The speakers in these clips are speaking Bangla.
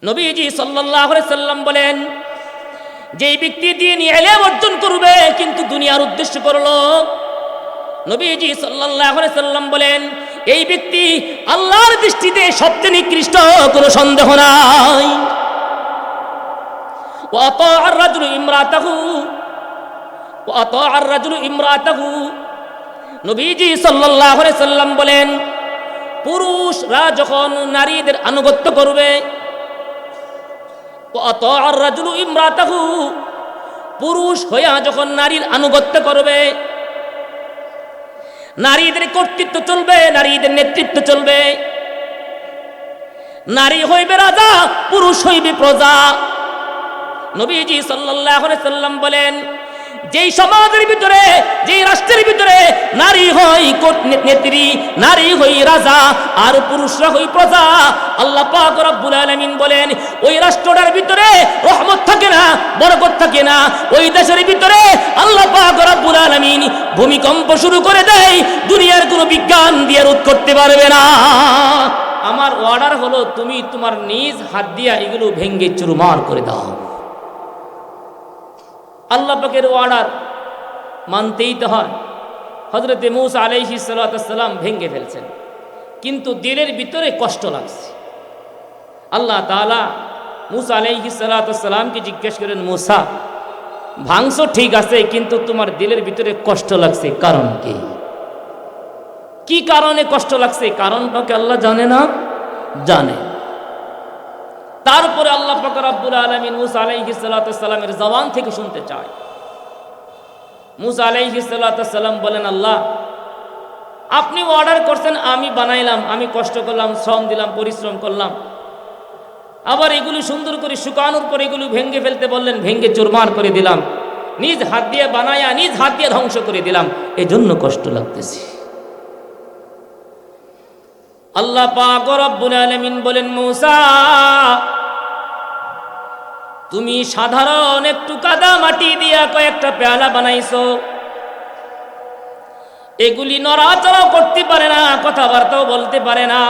নবীজি সাল্লাল্লাহু আলাইহি সাল্লাম বলেন, যেই ব্যক্তি দ্বীনি ইলম অর্জন করবে কিন্তু দুনিয়ার উদ্দেশ্য করলো, নবীজি সাল্লাল্লাহু আলাইহি সাল্লাম বলেন এই ব্যক্তি আল্লাহর দৃষ্টিতে সবচেয়ে নিকৃষ্ট, কোনো সন্দেহ নাই। ওয়া আতাআর রাজুলু ইমরাতাহু, নবীজি সাল্লাল্লাহু আলাইহি সাল্লাম বলেন পুরুষরা যখন নারীদের আনুগত্য করবে, ওয়া আতাআর রাজুলু ইমরাতাহু, পুরুষ হইয়া যখন নারীর আনুগত্য করবে, নারীদের কর্তৃত্ব চলবে, নারীদের নেতৃত্ব চলবে, নারী হইবে রাজা, পুরুষ হইবে প্রজা। নবীজি সাল্লাল্লাহু আলাইহি সাল্লাম বলেন যেই সমাজের ভিতরে, যেই রাষ্ট্রের ভিতরে নারী হই নেত্রী, নারী হই রাজা আর পুরুষরা হই প্রজা, আল্লাহ পাক রব্বুল আলামিন বলেন ওই রাষ্ট্রটার ভিতরে রহমত থাকে না, বরকত থাকে না। ওই দেশের ভিতরে আল্লাহ পাক রব্বুল আলামিন ভূমিকম্প শুরু করে দেয়, দুনিয়ার কোনো বিজ্ঞান দিয়ে রোধ করতে পারবে না। আমার অর্ডার হলো তুমি তোমার নিজ হাত দিয়া এগুলো ভেঙ্গে চুরমার করে দাও। আল্লাহ পাকের অর্ডার মানতেই তো হয়। হযরতে মূসা আলাইহিস সালাম ভেঙ্গে ফেলছেন, কিন্তু দিলের ভিতরে কষ্ট লাগছে। আল্লাহ তাআলা মূসা আলাইহিস সালামকে জিজ্ঞেস করেন, মূসা ভাঙছো ঠিক আছে, কিন্তু তোমার দিলের ভিতরে কষ্ট লাগছে, কারণ কি? কি কারণে কষ্ট লাগছে? কারণটাকে আল্লাহ জানে না? জানে। তারপরে আল্লাহ পাক রব্বুল আলামিন মূসা আলাইহিস সালামের জবান থেকে শুনতে চায়। মূসা আলাইহিস সালাম বলেন, আল্লাহ আপনি অর্ডার করছেন, আমি বানাইলাম, আমি কষ্ট করলাম, শ্রম দিলাম, পরিশ্রম করলাম, আবার এগুলো সুন্দর করে শুকানোর পর এগুলো ভেঙ্গে ফেলতে বললেন, ভেঙ্গে চুরমার করে দিলাম, নিজ হাত দিয়ে বানায়া নিজ হাত দিয়ে ধ্বংস করে দিলাম, এজন্য কষ্ট লাগতেছে। আল্লাহ পাক রব্বুল আলামিন বলেন, মূসা তুমি সাধারণ একটু কাদা মাটি দিয়া কয়েকটা পেয়ালা বানাইছো, এগুলি নড়াচড়াও করতে পারে না, কথাবার্তাও বলতে পারে না,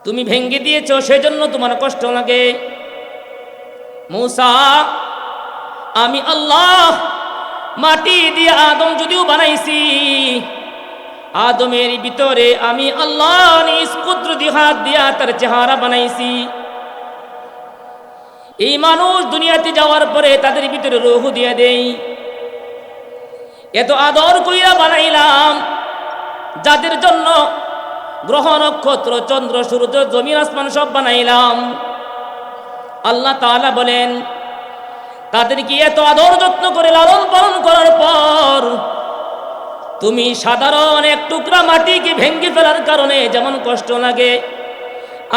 তুমি ভেঙ্গে দিয়েছো, সেজন্য তোমার কষ্ট লাগে। মূসা আমি আল্লাহ মাটি দিয়ে আদম যদিও বানাইছি, আদমের ভিতরে আমি আল্লাহ নিজ কুদরতি হাত দিয়া তার চেহারা বানাইছি। এই মানুষ দুনিয়াতে যাওয়ার পরে তাদের ভিতরে রূহ দিয়ে দেই, এত আদর কইরা বানাইলাম, যাদের জন্য গ্রহ নক্ষত্র চন্দ্র সূর্য জমিন আসমান সব বানাইলাম। আল্লাহ তাআলা বলেন তাদেরকে এত আদর যত্ন করে লালন পালন করার পর তুমি সাধারণ এক টুকরা মাটিকে ভেঙ্গে ফেলার কারণে যেমন কষ্ট লাগে,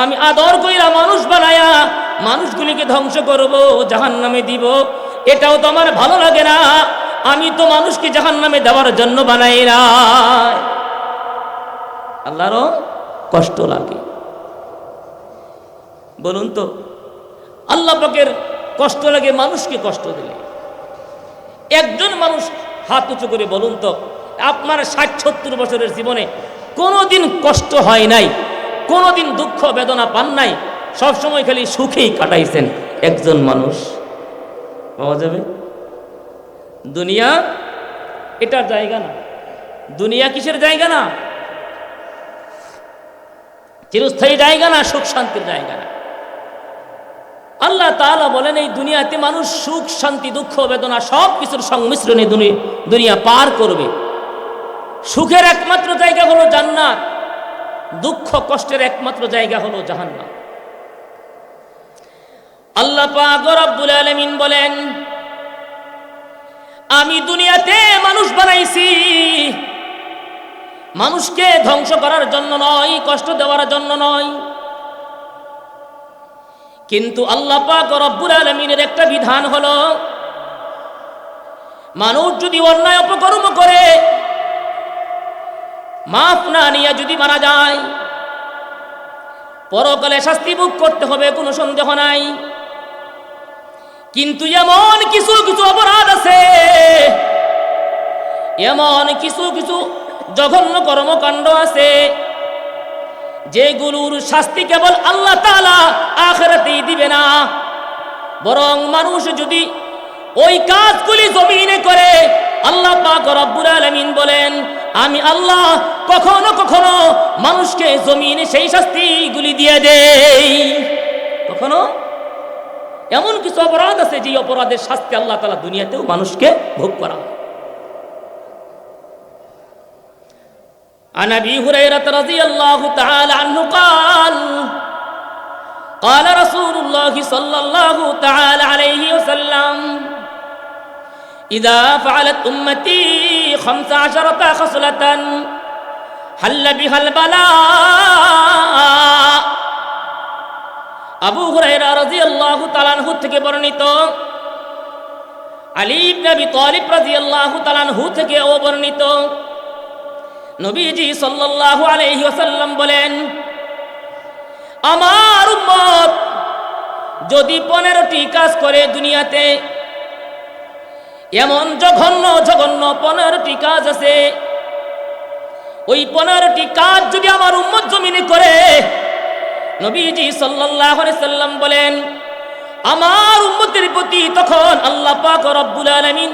আমি আদর কইরা মানুষ বানায়া মানুষগুলিকে ধ্বংস করব, জাহান্নামে দিব, এটাও তো আমার ভালো লাগে না। আমি তো মানুষকে জাহান্নামে দেওয়ার জন্য বানাই না। আল্লাহরও কষ্ট লাগে। বলুন তো আল্লাহ পাকের কষ্ট লাগে মানুষকে কষ্ট দিলে? একজন মানুষ হাত উঁচু করে বলুন তো, আপনার ৬০-৭০ বছরের জীবনে কোনোদিন কষ্ট হয় নাই, কোনোদিন দুঃখ বেদনা পান নাই, সবসময় খালি সুখেই কাটাইছেন? একজন মানুষ পাওয়া যাবে? দুনিয়া এটার জায়গা না। দুনিয়া কিসের জায়গা না? চিরস্থায়ী জায়গা না, সুখ শান্তির জায়গা না। আল্লাহ তাআলা বলেন এই দুনিয়াতে মানুষ সুখ শান্তি দুঃখ বেদনা সব কিছুর সংমিশ্রণে দুনিয়া পার করবে। সুখের একমাত্র জায়গা হলো জান্নাত, দুঃখ কষ্টের একমাত্র জায়গা হলো জাহান্নাম। আল্লাহ পাক রব্বুল আলামিন বলেন আমি দুনিয়াতে মানুষ বানাইছি মানুষকে ধ্বংস করার জন্য নয়, কষ্ট দেওয়ার জন্য নয়। কিন্তু আল্লাহ পাক রব্বুল আলামিনের একটা বিধান হলো মানুষ যদি অন্যায় অপকর্ম করে মাফ না নিয়ে যদি মারা যায়, পরকালে শাস্তি ভোগ করতে হবে, কোনো সন্দেহ নাই। কিন্তু এমন কিছু কিছু অপরাধ আছে, এমন কিছু কিছু জঘন্য কর্মকাণ্ড আছে যেগুলোর শাস্তি কেবল আল্লাহ তাআলা আখিরাতেই দিবে না, বরং মানুষ যদি ওই কাজগুলি জমিনে করে, আল্লাহ পাক রব্বুল আলামিন বলেন আমি আল্লাহ কখনো কখনো মানুষকে জমিনে সেই শাস্তিগুলি দিয়ে দেই। কখনো এমন কিছু অপরাধ আছে যে অপরাধের শাস্তি আল্লাহ তাআলা দুনিয়াতেও মানুষকে ভোগ করা। عن ابي هريره رضي الله تعالى عنه قال قال رسول الله صلى الله تعالى عليه وسلم اذا فعلت امتي 15 خصله حل بها البلاء। আবু হুরায়রা রাদিয়াল্লাহু তাআলা আনহু থেকে বর্ণিত, আলী ইবনে আবি তালিব রাদিয়াল্লাহু তাআলা আনহু থেকে বর্ণিত, নবীজি সাল্লাল্লাহু আলাইহি ওয়াসাল্লাম বলেন আমার উম্মত যদি 15টি কাজ করে দুনিয়াতে, এমন জঘন্য জঘন্য 15টি কাজ আছে, ওই 15টি কাজ যদি আমার উম্মত জমিনে করে, নবীজি সাল্লাল্লাহু আলাইহি সাল্লাম বলেন আমার উম্মতের প্রতি তখন আল্লাহ পাক রব্বুল আলামিন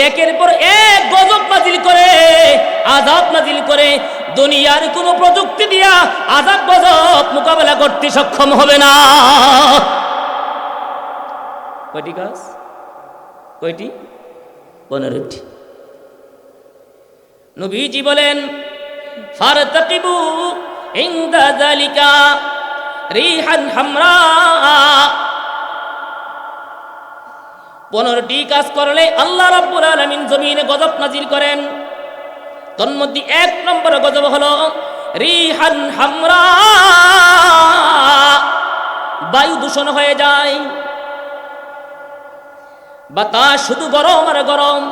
একের পর এক গজব নাজিল করে, আযাব নাজিল করে। দুনিয়ার কোন প্রযুক্তি দিয়া আযাব গজব মোকাবেলা করতে সক্ষম হবে না। কয়টি কাজ? কয়টি? 15টি। নবীজি বলেন ফারতাকিবু ইনদা যালিকা রিহান হামরা। 15টি কাজ করলে আল্লাহ রাব্বুল আলামিন জমিনে গজব নাজিল করেন। তন্মধ্যে 1 নম্বর গজব হলো রিহান হামরা, বায়ু দূষণ হয়ে যায়, বাতাস শুধু গরম আর গরম।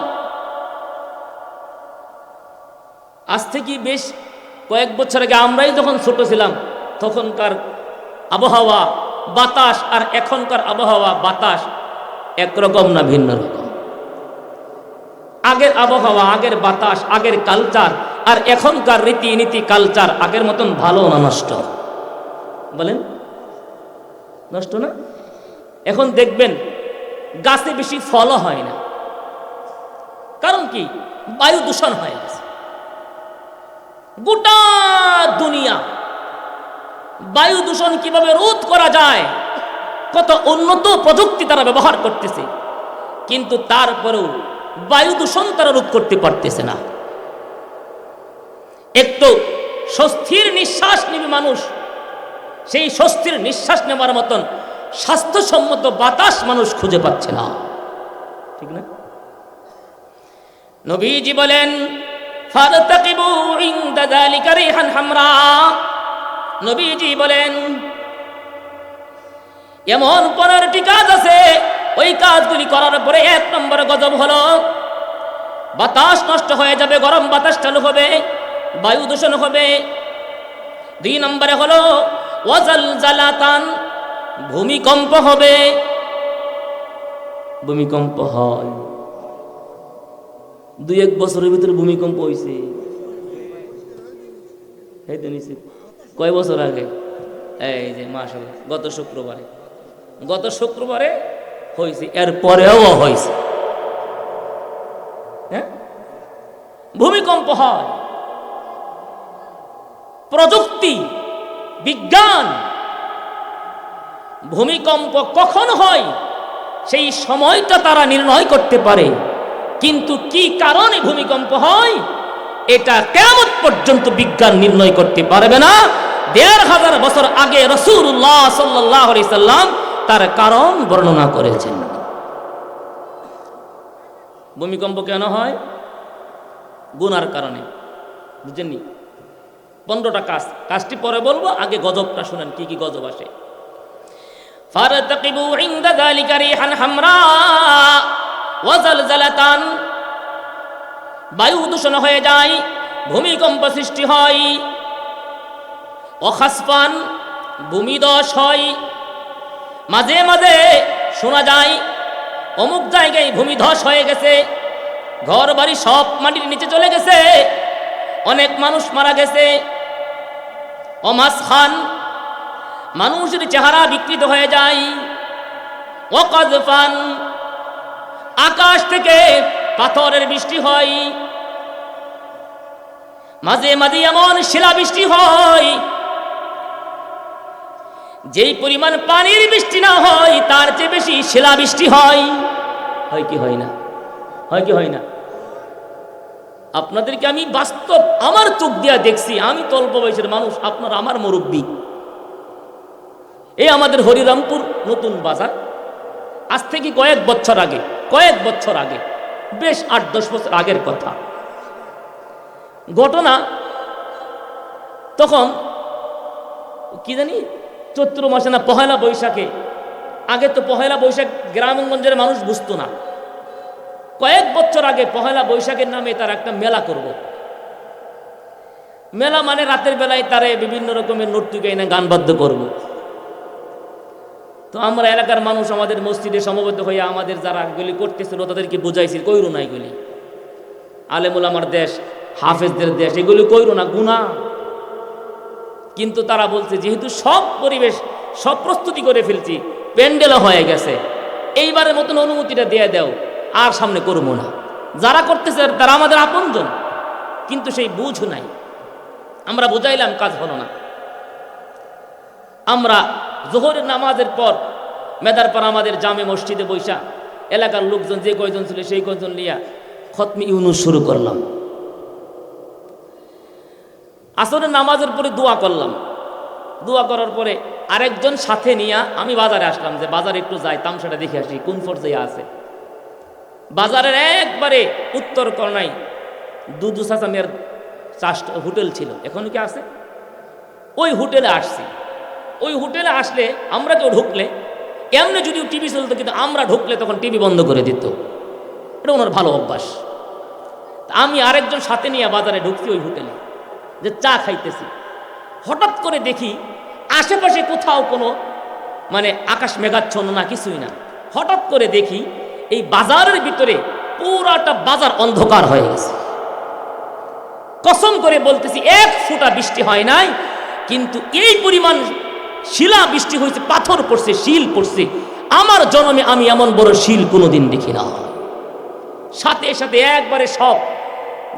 আজ থেকে বেশ কয়েক বছর আগে আমরাই যখন ছোট ছিলাম তখনকার আবহাওয়া বাতাস আর এখনকার আবহাওয়া বাতাস একরকম না ভিন্ন রকম। আগের আবহাওয়া, আগের বাতাস, আগের কালচার আর এখনকার রীতিনীতি কালচার আগের মতন ভালো না নষ্ট? বলেন নষ্ট না? এখন দেখবেন গাছে বেশি ফলও হয় না। কারণ কি? বায়ু দূষণ হয়ে গেছে। গোটা দুনিয়া বায়ু দূষণ কিভাবে রোধ করা যায় কত উন্নত প্রযুক্তি তারা ব্যবহার করতেছে, কিন্তু তারপরেও বায়ু দূষণ তারা রোধ করতে পারতেছে না। একটু স্বস্তির নিঃশ্বাস নেবে মানুষ, সেই স্বস্তির নিঃশ্বাস নেবার মতন স্বাস্থ্যসম্মত বাতাস মানুষ খুঁজে পাচ্ছে না, ঠিক না? নবীজি বলেন ফারতাকিবু ইনদা যালিকা রিহান হামরা। নবীজি বলেন এমন 15টি কাজ আছে, ওই কাজগুলি করার পরে 1 নম্বর গজব হলো বাতাস নষ্ট হয়ে যাবে, গরম বাতাস চালু হবে, বায়ু দূষণ হবে। 2 নম্বরে হলো ওয়াজালজালাতান, ভূমিকম্প হবে। ভূমিকম্প হয়, 2-1 বছরের ভিতরে ভূমিকম্প হয়েছে। কয় বছর আগে? এই যে মাশাআল্লাহ গত শুক্রবারে হয়েছে, এরপরেও হয়েছে। হ্যাঁ, ভূমিকম্প হয়। প্রযুক্তি বিজ্ঞান ভূমিকম্প কখন হয় সেই সময়টা তারা নির্ণয় করতে পারে, কিন্তু কি কারণে ভূমিকম্প হয় এটা কিয়ামত পর্যন্ত বিজ্ঞান নির্ণয় করতে পারবে না। 1500 বছর আগে রাসূলুল্লাহ সাল্লাল্লাহু আলাইহি সাল্লাম তার কারণ বর্ণনা করেছেন। ভূমিকম্প কেন হয়? গুনার কারণে। বুঝেননি? 15টা কাজটি পরে বলবো, আগে গজবটা শুনেন কি কি গজব আসে। ফারতাকিবু ইনদা যালিকা রিহান হামরা ওয়া জালজালাতান, বায়ু দূষণ হয়ে যায়, ভূমিকম্প সৃষ্টি হয়। অখাসফান, ভূমিধস হয়। মাঝে মাঝে শোনা যায় অমুক জায়গায় ভূমিধস হয়ে গেছে, ঘর বাড়ি সব মাটির নিচে চলে গেছে, অনেক মানুষ মারা গেছে। ওমাসখান, মানুষের চেহারা বিকৃত হয়ে যায়। ওয়াকাযফান, আকাশ থেকে পাথরের বৃষ্টি হয়, মাঝে মাঝে এমন শিলাবৃষ্টি হয় যেই পরিমাণ পানির বৃষ্টি না হয় তার চেয়ে বেশি শিলাবৃষ্টি হয়। হয় কি হয় না? হয় কি হয় না? আপনাদেরকে আমি বাস্তব আমার চোখ দিয়া দেখছি। আমি তো অল্প বয়সের মানুষ, আপনার আমার মুরব্বী। এই আমাদের হরিরামপুর নতুন বাজার, আজ থেকে কয়েক বছর আগে, বেশ 8-10 বছর আগের কথা ঘটনা। তখন কি জানি চৈত্র মাসে না পহেলা বৈশাখে, আগে তো পহেলা বৈশাখ গ্রামগঞ্জের মানুষ বুঝতো না। কয়েক বছর আগে পহেলা বৈশাখের নামে তারা একটা মেলা করব। মেলা মানে রাতের বেলায় তারা বিভিন্ন রকমের নর্তকী এনে গান বাদ্য করব। তো আমরা এলাকার মানুষ আমাদের মসজিদে সমবেত হয়ে আমাদের যারা এগুলি করতেছিল তাদেরকে বুঝাইছি, কইরো না এগুলি, আলেমুল আমার দেশ, হাফেজদের দেশ, এগুলি কইরো না, গুনাহ। কিন্তু তারা বলছে যেহেতু সব পরিবেশ সব প্রস্তুতি করে ফেলছি, প্যান্ডেলও হয়ে গেছে, এইবারের মতন অনুমতিটা দিয়ে দাও, আর সামনে করবো না। যারা করতেছে তারা আমাদের আপনজন, কিন্তু সেই বুঝ নাই। আমরা বুঝাইলাম, কাজ হলো না। আমরা জোহরের নামাজের পর মেদারপাড়া আমাদের জামে মসজিদে বৈশা এলাকার লোকজন যে কয়জন ছিল সেই কয়জন নিয়ে খতমি ইউনুস শুরু করলাম। আসরের নামাজের পরে দোয়া করলাম। দোয়া করার পরে আরেকজন সাথে নিয়ে আমি বাজারে আসলাম, যে বাজারে একটু যাই, তামসাটা দেখে আসি কোন পর্যায়ে আছে। বাজারের একবারে উত্তর কর্নায় দুদু সাসামের হোটেল ছিল, এখন কি আছে? ওই হোটেলে আসছি। ওই হোটেলে আসলে আমরা কেউ ঢুকলে, এমনি যদিও টিভি চলতো, কিন্তু আমরা ঢুকলে তখন টিভি বন্ধ করে দিত। এটা ওনার ভালো অভ্যাস। আমি আরেকজন সাথে নিয়ে বাজারে ঢুকছি ওই হোটেলে, যে চা খাইতেছি। হঠাৎ করে দেখি আশেপাশে কোথাও কোনো মানে আকাশ মেঘাচ্ছন্ন না, কিছুই না। হঠাৎ করে দেখি এই বাজারের ভিতরে পুরাটা বাজার অন্ধকার হয়ে গেছে। কসম করে বলতেছি, এক ফোঁটা বৃষ্টি হয় নাই, কিন্তু এই পরিমাণ শিলা বৃষ্টি হয়েছে, পাথর পড়ছে, শিল পড়ছে। আমার জন্মে আমি এমন বড় শিল কোনোদিন দেখি না। সাথে সাথে একবারে সব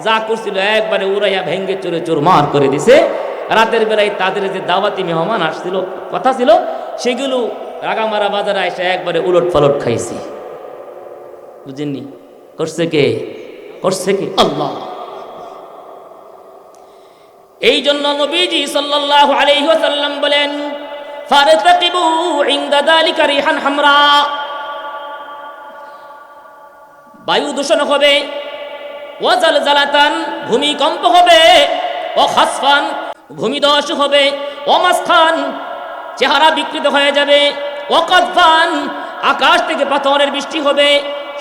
যা করছিল একবারে উড়াইয়া ভেঙ্গে চোরে চোরমার করে দিছে। রাতের বেলায় তাদের যে দাওয়াতি মেহমান আসছিল, কথা ছিল, সেগুলো রাগামারা বাজারে এসে একবারে উলট পালট খাইছি। বুঝেননি? করছে কে? আল্লাহ। এই জন্য নবীজি সাল্লাল্লাহু আলাইহি ওয়াসাল্লাম বলেন, ফারতাকিবু ইনদা যালিকা রিহান হামরা। বায়ু দূষণ হবে, ওয়াজালজালাতান ভূমিকম্প হবে, ও খাসফান ভূমিধস হবে, ও মাসখান চেহারা বিকৃত হয়ে যাবে, ও কাযফান আকাশ থেকে পাথরের বৃষ্টি হবে।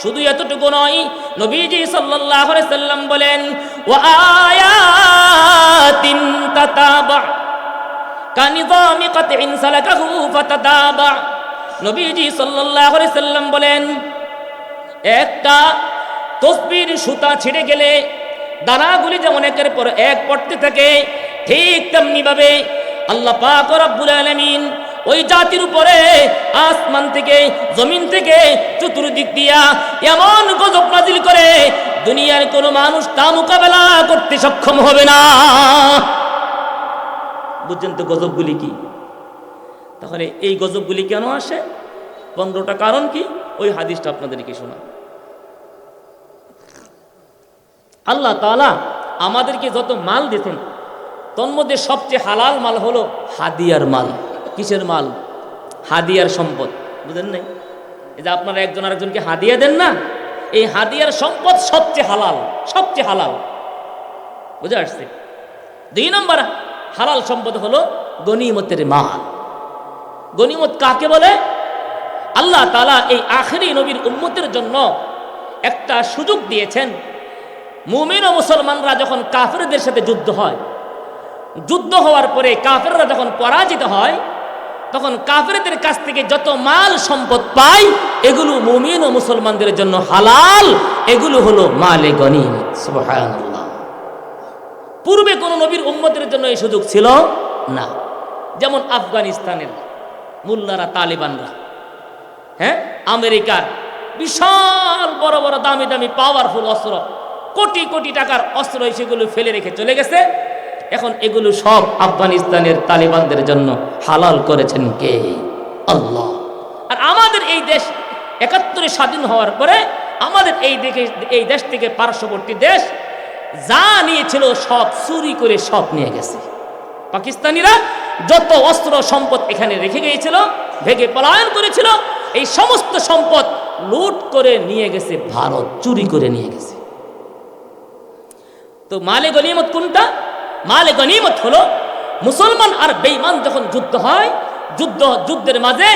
শুধু এতটুকু নয়, নবীজি সাল্লাল্লাহু আলাইহি সাল্লাম বলেন, ওয়া আয়াতিন তাতাবা কানিযামি কাতইন সালাকাহু ফাতাতাবা। নবীজি সাল্লাল্লাহু আলাইহি সাল্লাম বলেন, একটা তসবির সুতা ছিঁড়ে গেলে দানাগুলি যেমন একের পর এক পড়তে থাকে, ঠিক তেমনি ভাবে আল্লাহ পাক রব্বুল আলামিন ওই জাতির উপরে আসমান থেকে জমিন থেকে চতুর্দিক দিয়া এমন গজব নাজিল করে, দুনিয়ার কোনো মানুষ তা মোকাবেলা করতে সক্ষম হবে না। বুঝছেন তো গজবগুলি কি? তাহলে এই গজবগুলি কেন আসে? 15টা কারণ কি? ওই হাদিসটা আপনাদেরকে শোনা। আল্লাহ তাআলা আমাদেরকে যত মাল দিতেন, তন্মধ্যে সবচেয়ে হালাল মাল হলো হাদিয়ার মাল। কিসের মাল? হাদিয়ার সম্পদ। বুঝেন নাই? এই যে আপনারা একজন আরেকজনকে হাদিয়া দেন না, এই হাদিয়ার সম্পদ সবচেয়ে হালাল। বুঝে আসছে? 2 নম্বর হালাল সম্পদ হলো গনিমতের মাল। গনিমত কাকে বলে? আল্লাহ তাআলা এই আখেরি নবীর উম্মতের জন্য একটা সুযোগ দিয়েছেন। মুমিন ও মুসলমানরা যখন কাফেরদের সাথে যুদ্ধ হওয়ার পরে কাফেররা যখন পরাজিত হয়, তখন কাফেরদের কাছ থেকে যত মাল সম্পদ পায়, এগুলো মুমিন ও মুসলমানদের জন্য হালাল। এগুলো হলো মালে গনিমত। সুবহানাল্লাহ। পূর্বে কোন নবীর উম্মতের জন্য এই সুযোগ ছিল না। যেমন আফগানিস্তানের মুল্লারা, তালিবানরা, হ্যাঁ, আমেরিকার বিশাল বড় বড় দামি দামি পাওয়ারফুল অস্ত্র, কোটি কোটি টাকার অস্ত্র সেগুলো ফেলে রেখে চলে গেছে। এখন এগুলো সব আফগানিস্তানের তালিবানদের জন্য হালাল করেছেন কে? আল্লাহ। আর আমাদের এই দেশ ৭১ স্বাধীন হওয়ার পরে আমাদের এই দেশ থেকে পার্শ্ববর্তী দেশ যা নিয়েছিল সব চুরি করে সব নিয়ে গেছে। পাকিস্তানিরা যত অস্ত্র সম্পদ এখানে রেখে গিয়েছিল, ভেগে পলায়ন করেছিল, এই সমস্ত সম্পদ লুট করে নিয়ে গেছে ভারত, চুরি করে নিয়ে গেছে। তো মালে গনিমত কোনটা? মালে গনিমত হলো মুসলমান আর বেঈমান যখন যুদ্ধ হয়, যুদ্ধের মাঝে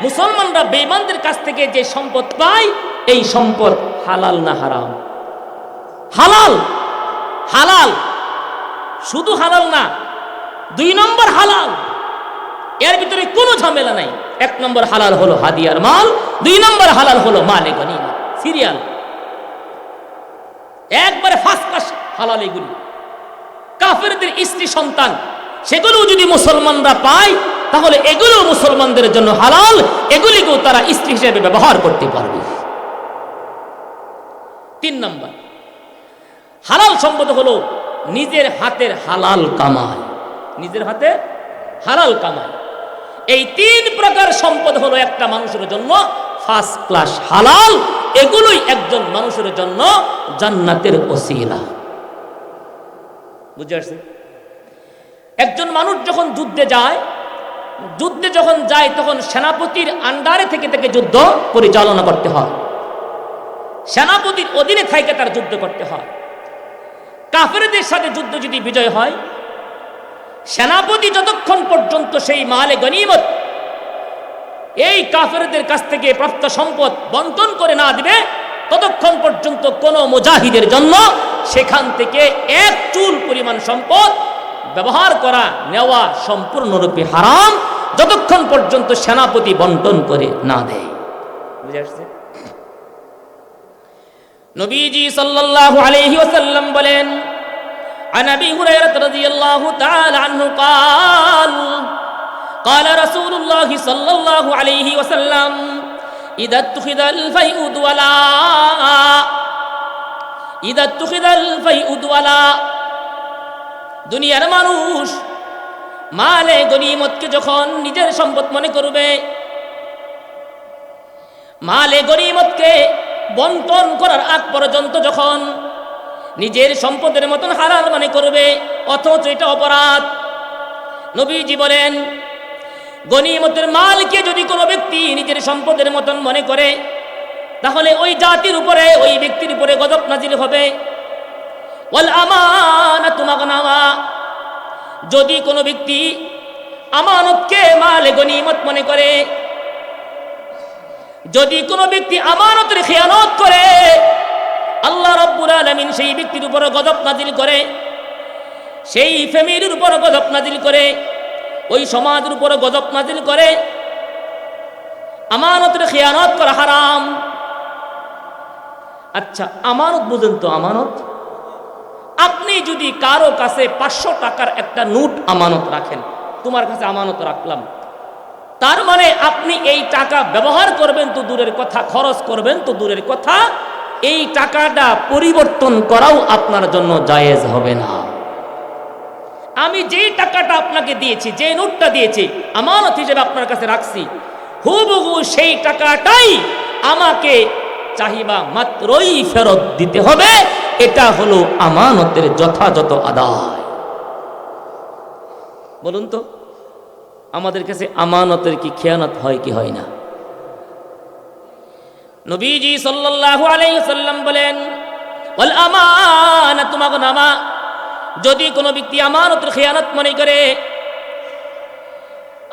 মুসলমানরা বেঈমানদের কাছ থেকে যে সম্পদ পায়, এই সম্পদ হালাল না হারাম? হালাল। হালাল, শুধু হালাল না, 2 নম্বর হালাল। এর ভিতরে কোনো ঝামেলা নাই। 1 নম্বর হালাল হলো হাদিয়ার মাল, 2 নম্বর হালাল হলো মালে গনিমত। সিরিয়াল একবারে ফার্স্ট ক্লাস হালাল। এগুলি কাফেরদের স্ত্রী সন্তান, সেগুলো যদি মুসলমানরা পায় তাহলে এগুলো মুসলমানদের জন্য হালাল, এগুলিকেও তারা স্ত্রী হিসেবে ব্যবহার করতে পারবে। 3 নম্বর হালাল সম্পদ হলো নিজের হাতের হালাল কামাই। নিজের হাতে হালাল কামাই, এই 3 প্রকার সম্পদ হলো একটা মানুষের জন্য ফার্স্ট ক্লাস হালাল। এগুলোই একজন মানুষের জন্য জান্নাতের ওসিলা। বুঝে আসছে? একজন মানুষ যখন যুদ্ধে যায় তখন সেনাপতির আন্ডারে থেকে যুদ্ধ পরিচালনা করতে হয়, সেনাপতির অধীনে থেকে তার যুদ্ধ করতে হয়। কাফেরদের সাথে যুদ্ধ যদি বিজয় হয়, সেনাপতি যতক্ষণ পর্যন্ত সেই মালে গনিমত, এই কাফেরদের কাছ থেকে প্রাপ্ত সম্পদ বন্টন করে না দিবে, ততক্ষণ পর্যন্ত কোনো মুজাহিদের জন্য সেখান থেকে 1 চুল পরিমাণ সম্পদ ব্যবহার করা, নেওয়া সম্পূর্ণরূপে হারাম, যতক্ষণ পর্যন্ত সেনাপতি বন্টন করে না দেয়। বুঝে আসছে? নবীজি সাল্লাল্লাহু আলাইহি ওয়াসাল্লাম বলেন, عن أبي هريرة رضي الله تعالى عنه قال قال رسول الله صلى الله عليه وسلم إذا اتخذ الفيء دولا দুনিয়ার মানুষ মালে গনিমতকে যখন নিজের সম্পদ মনে করবে, মালে গনিমতকে বন্টন করার আগ পর্যন্ত যখন নিজের সম্পদের মতন হালাল মনে করবে, অথচ এটা অপরাধ। নবীজি বলেন, গনিমতের মালকে যদি কোনো ব্যক্তি নিজের সম্পদের মতন মনে করে, তাহলে ওই জাতির উপরে, ওই ব্যক্তির উপরে গজব নাজিল হবে। ওয়াল আমানাতু মাগনামা, যদি কোনো ব্যক্তি আমানতকে মালে গনিমত মনে করে, যদি কোনো ব্যক্তি আমানতের খেয়ানত করে, আল্লাহ রাব্বুল আলামিন সেই ব্যক্তির উপর গজব নাজিল করে, সেই ফ্যামিলির উপর গজব নাজিল করে, ওই সমাজের উপর গজব নাজিল করে। আমানতের খেয়ানত করা হারাম। আচ্ছা, আমানত বুঝেন তো? আমানত, আপনি যদি কারো কাছে 500 টাকার একটা নোট আমানত রাখেন, তোমার কাছে আমানত রাখলাম, তার মানে আপনি এই টাকা ব্যবহার করবেন তো দূরের কথা, খরচ করবেন তো দূরের কথা, এই টাকাটা পরিবর্তন করাও আপনার জন্য জায়েজ হবে না। আমি যেই টাকাটা আপনাকে দিয়েছি, যে নোটটা দিয়েছি, আমানত হিসেবে আপনার কাছে রাখছি, হুবহু সেই টাকাটাই আমাকে চাহিবা মাত্রই ফেরত দিতে হবে। এটা হলো আমানতের যথাযথ আদায়। বলুন তো, আমাদের কাছে আমানতের কি খেয়ানত হয় কি হয় না? নবীজি সাল্লাল্লাহু আলাইহি ওয়াসাল্লাম বলেন, ওয়াল আমানাতু মাগনামা, যদি কোনো ব্যক্তি আমানতের খেয়ানত মনে করে,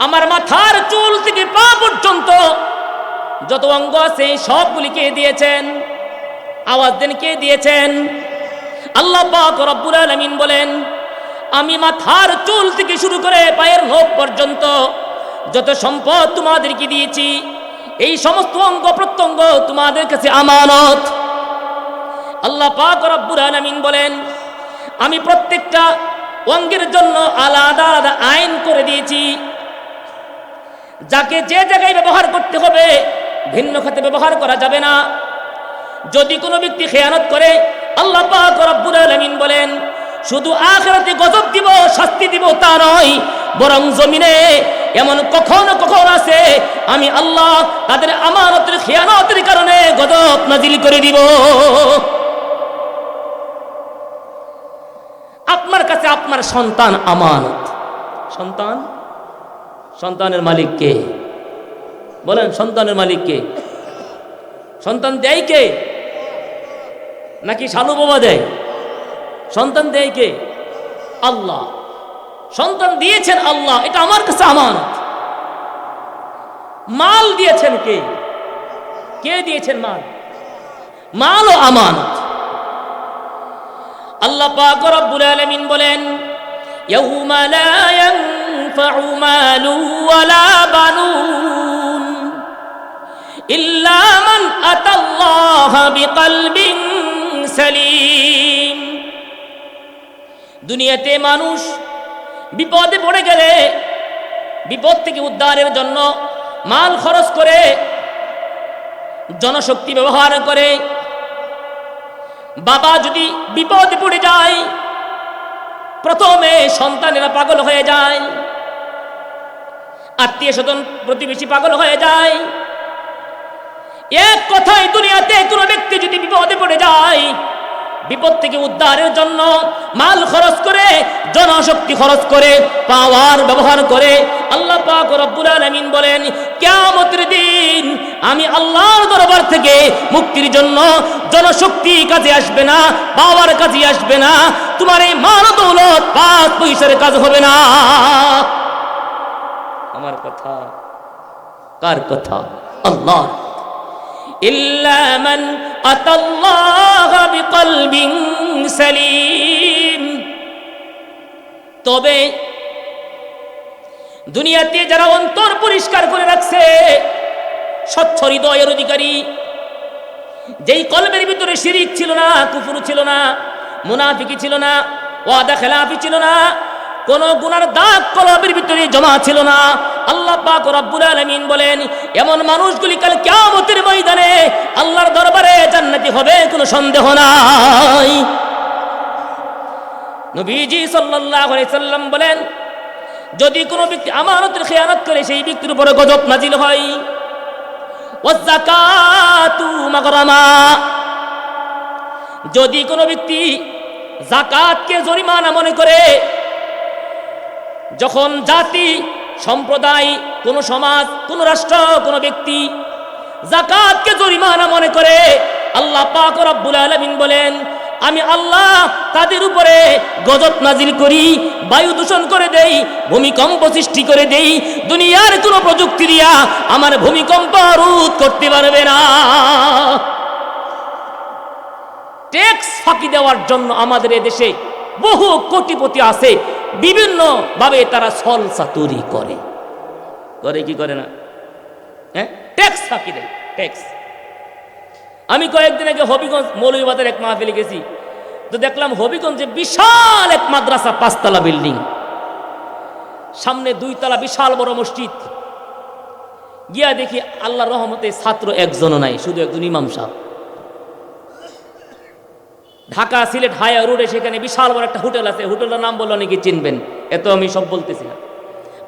আমার মাথার চুল থেকে পা পর্যন্ত যত অঙ্গ আছে সবগুলিকে দিয়েছেন। আওয়াজ দেন, কে দিয়েছেন? আল্লাহ পাক রব্বুল আলামিন বলেন, আমি মাথার চুল থেকে শুরু করে পায়ের নখ পর্যন্ত যত সম্পদ তোমাদেরকে দিয়েছি, এই সমস্ত অঙ্গ প্রত্যঙ্গ তোমাদের কাছে আমানত। আল্লাহ পাক রব্বুল আলামিন বলেন, আমি প্রত্যেকটা অঙ্গের জন্য আলাদা আলাদা আইন করে দিয়েছি। যাকে যে জায়গায় ব্যবহার করতে হবে ভিন্ন খাতে ব্যবহার করা যাবে না। যদি কোনো ব্যক্তি খেয়ানত করে আল্লাহ পাক রব্বুল আলামিন বলেন শুধু আখিরাতে গজব দিব, শাস্তি দিব তা নয়, বরং জমিনে এমন কখনো কখনো আছে আমি আল্লাহ তাদের আমানতের খেয়ানতের কারণে গজব নাজিল করে দিব। আপনার কাছে আপনার সন্তান আমানত। সন্তানের মালিক কে? বলেন, সন্তানের মালিক কে? সন্তান দেয় কে? নাকি শালু বাবা দেয়? সন্তান দেয় কে? আল্লাহ। সন্তান দিয়েছেন আল্লাহ, এটা আমার কাছে আমানত। মাল দিয়েছেন কে? কে দিয়েছেন মাল? মালও আমানত। আল্লাহ পাক রব্বুল আলামিন বলেন ইয়াউমা লা ইয়ানফাউ মালু ওয়ালা বানুন ইল্লা মান আতাল্লাহা বিকলবিন সালিম। দুনিয়াতে মানুষ বিপদে পড়ে গেলে বিপদ থেকে উদ্ধারের জন্য মাল খরচ করে, জনশক্তি ব্যবহার করে। বাবা যদি বিপদে পড়ে যায় প্রথমে সন্তানেরা পাগল হয়ে যায়, আত্মীয় স্বজন প্রতিবেশী পাগল হয়ে যায়। এক কথায় দুনিয়াতে কোনো ব্যক্তি যদি বিপদে পড়ে যায় বিপদ থেকে উদ্ধারের জন্য মাল খরচ করে, জনশক্তি খরচ করে, পাওয়ার ব্যবহার করে। আল্লাহ পাক রব্বুল আলামিন বলেন কিয়ামতের দিন আমি আল্লাহর দরবার থেকে মুক্তির জন্য জনশক্তি কাজে আসবে না, পাওয়ার কাজে আসবে না, তোমার এই মাল দৌলত 5 পয়সার কাজ হবে না। আমার কথা কার কথা? আল্লাহ। ইল্লা মান আতাল্লাহা বিকলবিন সালিম। তবে দুনিয়াতে যারা অন্তর পরিষ্কার করে রাখছে, স্বচ্ছ হৃদয়ের অধিকারী, যেই কলবের ভিতরে শিরিক ছিল না, কুফর ছিল না, মুনাফিকি ছিল না, ওয়াদা খেলাফি ছিল না, কোন গুনার দাগ কলবের ভিতরে জমা ছিল না, আল্লাহ পাক রব্বুল আলামিন বলেন এমন মানুষগুলি কাল কিয়ামতের ময়দানে আল্লাহর দরবারে জান্নাতি হবে, কোনো সন্দেহ নাই। নবীজি সাল্লাল্লাহু আলাইহি সাল্লাম বলেন যদি কোনো ব্যক্তি আমানতের খেয়ানত করে সেই ব্যক্তির উপরে গজব নাজিল হয়। ওয়াজ যাকাতু মাগরামা। যদি কোনো ব্যক্তি যাকাতকে জরিমানা মনে করে, যখন জাতি, সম্প্রদায়, কোন সমাজ, কোন রাষ্ট্র, কোন ব্যক্তি যাকাতকে জরিমানা মনে করে, আল্লাহ পাক রব্বুল আলামিন বলেন আমি আল্লাহ তাদের উপরে গজব নাজিল করি, বায়ু দূষণ করে দেই, ভূমিকম্প সৃষ্টি করে দেই। দুনিয়ার কোন প্রযুক্তি দিয়া আমার ভূমিকম্প রোধ করতে পারবে না। ট্যাক্স ফাঁকি দেওয়ার জন্য আমাদের এদেশে বহু কোটিপতি আছে, বিভিন্ন ভাবে তারা সলসা তৈরি করে কি করে না? হ্যাঁ, ট্যাক্স ফাঁকি দেয়, ট্যাক্স। আমি কয়েকদিন আগে হবিগঞ্জ মৌলভীবাজার এক মাহফিলে গেছি, তো দেখলাম হবিগঞ্জে বিশাল এক মাদ্রাসা, 5 তলা বিল্ডিং, সামনে 2 তলা বিশাল বড় মসজিদ। গিয়া দেখি আল্লাহর রহমতে ছাত্র একজনও নাই, শুধু একজন ইমাম সাহেব। ঢাকা সিলেট হায়া রোডে সেখানে বিশাল বড় একটা হোটেল আছে, হোটেলের নাম বললো অনেকে চিনবেন, এত আমি সব বলতেছি না।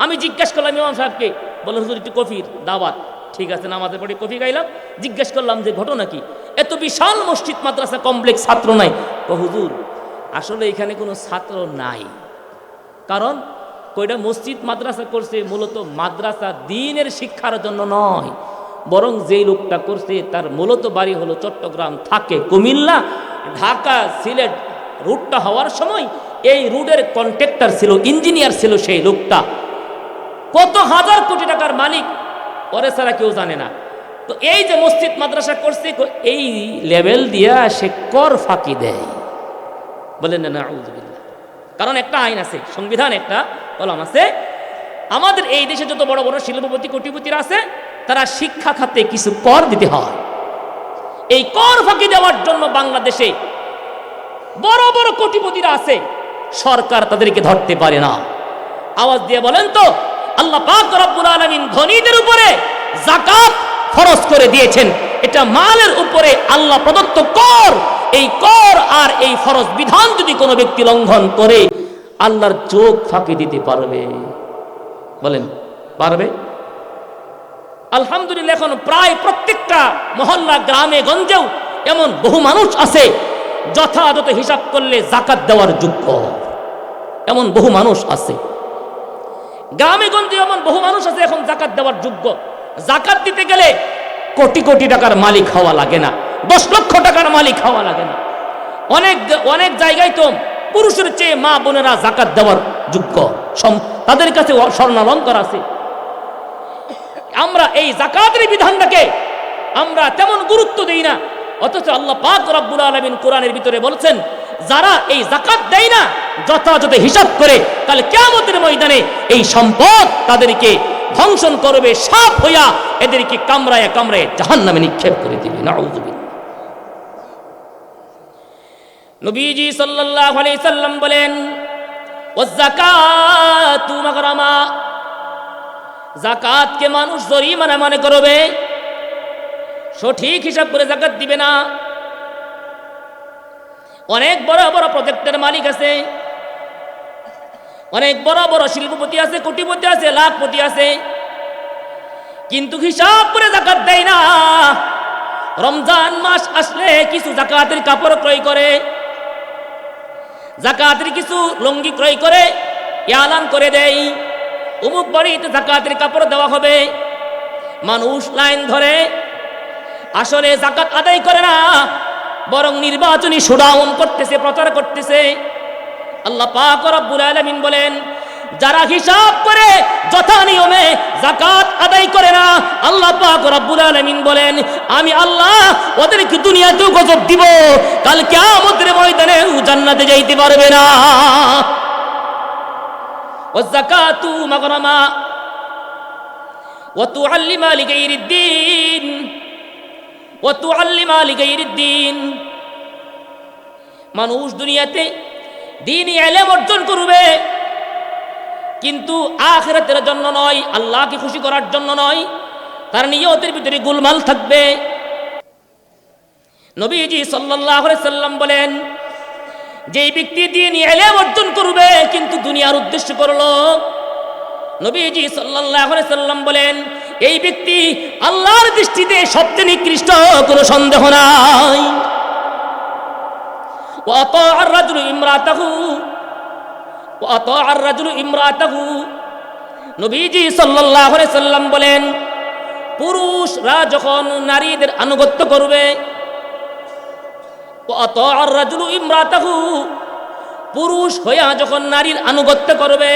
আমি জিজ্ঞেস করলাম ইমাম সাহেবকে, বললাম হুজুর একটু কফির দাওয়াত। ঠিক আছে, নামাজের পরে কফি খাইলাম। জিজ্ঞেস করলাম যে ঘটনা কি, এত বিশাল মসজিদ মাদ্রাসা কমপ্লেক্স, ছাত্র নাই? হুজুর আসলে এখানে কোনো ছাত্র নাই, কারণ কয়টা মসজিদ মাদ্রাসা করছে মূলত মাদ্রাসা দ্বীনের শিক্ষার জন্য নয়, বরং যেই লোকটা করছে তার মূলত বাড়ি হলো চট্টগ্রাম, থাকে কুমিল্লা, ঢাকা সিলেট রুটটা হওয়ার সময় এই রুটের কন্ট্রাক্টর ছিল, ইঞ্জিনিয়ার ছিল সেই লোকটা, কত হাজার কোটি টাকার মালিক, ওরে ছাড়া কেউ জানে না। তো এই যে মসজিদ মাদ্রাসা করছে, এই লেভেল দিয়া সে কর ফাঁকি দেয়। বলেন না নাউযুবিল্লাহ। কারণ একটা আইন আছে, সংবিধান একটা কলম আছে, আমাদের এই দেশে যত বড় বড় শিল্পপতি কোটিপতিরা আছে তারা শিক্ষা খাতে কিছু কর দিতে হয়। এই কর ফাঁকি দেওয়ার জন্য বাংলাদেশে বড় বড় কোটিপতিরা আছে, সরকার তাদেরকে ধরতে পারে না। আওয়াজ দিয়ে বলেন তো, আল্লাহ পাক রব্বুল আলামিন ধনীদের উপরে যাকাত ফরজ করে দিয়েছেন। এটা মালের উপরে আল্লাহ প্রদত্ত কর। এই কর আর এই ফরজ বিধান যদি কোনো ব্যক্তি লঙ্ঘন করে, আল্লাহর চোখ ফাঁকি দিতে পারবে? বলেন পারবে? আলহামদুলিল্লাহ এখন প্রায় প্রত্যেকটা মহল্লা, গ্রামে গঞ্জেও এমন বহু মানুষ আছে যথাযথ হিসাব করলে যাকাত দেওয়ার যোগ্য। এমন বহু মানুষ আছে, গ্রামে গঞ্জে এমন বহু মানুষ আছে এখন যাকাত দেওয়ার যোগ্য। যাকাত দিতে গেলে কোটি কোটি টাকার মালিক হওয়া লাগে না, 10 লক্ষ টাকার মালিক হওয়া লাগে না। অনেক জায়গায় তো পুরুষের চেয়ে মা বোনেরা যাকাত দেওয়ার যোগ্য, তাদের কাছে স্বর্ণালঙ্কার আছে। আমরা এই যাকাতের বিধানটাকে আমরা তেমন গুরুত্ব দেই না, অথচ আল্লাহ পাক রব্বুল আলামিন কোরআনের ভিতরে বলছেন, যারা এই যাকাত দেয় না যথাযথ হিসাব করে, তাহলে কিয়ামতের ময়দানে এই সম্পদ তাদেরকে ধ্বংসন করবে, সাপ হইয়া এদেরকে কামড়ায় কামড়ায় জাহান্নামে নিক্ষেপ করে দিবে। নাউযুবিল্লাহ। নবীজি সাল্লাল্লাহু আলাইহি সাল্লাম বলেন, ওয়াজ যাকাতু মাগরামা, যাকাতকে মানুষ জরিমানা মনে করবে, সঠিক হিসাব করে যাকাত দিবে না। অনেক বড় বড় প্রজেক্টের মালিক আছে, অনেক বড় বড় শিল্পপতি আছে, কোটিপতি আছে, লাখপতি আছে, কিন্তু হিসাব করে যাকাত দেয় না। রমজান মাস আসলে কিছু যাকাতের কাপড় ক্রয় করে, যাকাতের কিছু লুঙ্গি ক্রয় করে এলান করে দেয়, অমুক বাড়িতে যাকাতের কাপড় দেওয়া হবে। মানুষ লাইন ধরে, আসলে যাকাত আদায় করে না, বরং নির্বাচনী শোডাউন করতেছে, প্রচার করতেছে। আল্লাহ পাক রব্বুল আলামিন বলেন, যারা হিসাব করে যথা নিয়মে যাকাত আদায় করে না, আল্লাহ পাক রব্বুল আলামিন বলেন, আমি আল্লাহ ওদেরকে দুনিয়াতেও গজব দিব, কাল কিয়ামতের ময়দানে জান্নাতে যাইতে পারবে না। ওয়াজ যাকাতু মাগরামা ওয়া তুআল্লিমা লিগাইরিদ্দিন ওয়া তুআল্লিমা লিগাইরিদ্দিন। মানুষ দুনিয়াতে দ্বীনি ইলম অর্জন করবে, কিন্তু আখিরাতের জন্য নয়, আল্লাহকে খুশি করার জন্য নয়, তার নিয়তের ভিতরে গোলমাল থাকবে। নবীজি সাল্লাল্লাহু আলাইহি সাল্লাম বলেন, যেই ব্যক্তি দ্বীনি ইলম অর্জন করবে কিন্তু দুনিয়ার উদ্দেশ্য করলো, নবীজি সাল্লাল্লাহু আলাইহি সাল্লাম বলেন, এই ব্যক্তি আল্লাহর দৃষ্টিতে সবচেয়ে নিকৃষ্ট, কোনো সন্দেহ নাই। ওয়া আতাআর রাজুলু ইমরাতাহু ওয়া আতাআর রাজুলু ইমরাতাহু। নবীজি সাল্লাল্লাহু আলাইহি সাল্লাম বলেন, পুরুষরা যখন নারীদের আনুগত্য করবে, ওয়া আতাআর রাজুলু ইমরাতাহু, পুরুষ হইয়া যখন নারীর আনুগত্য করবে,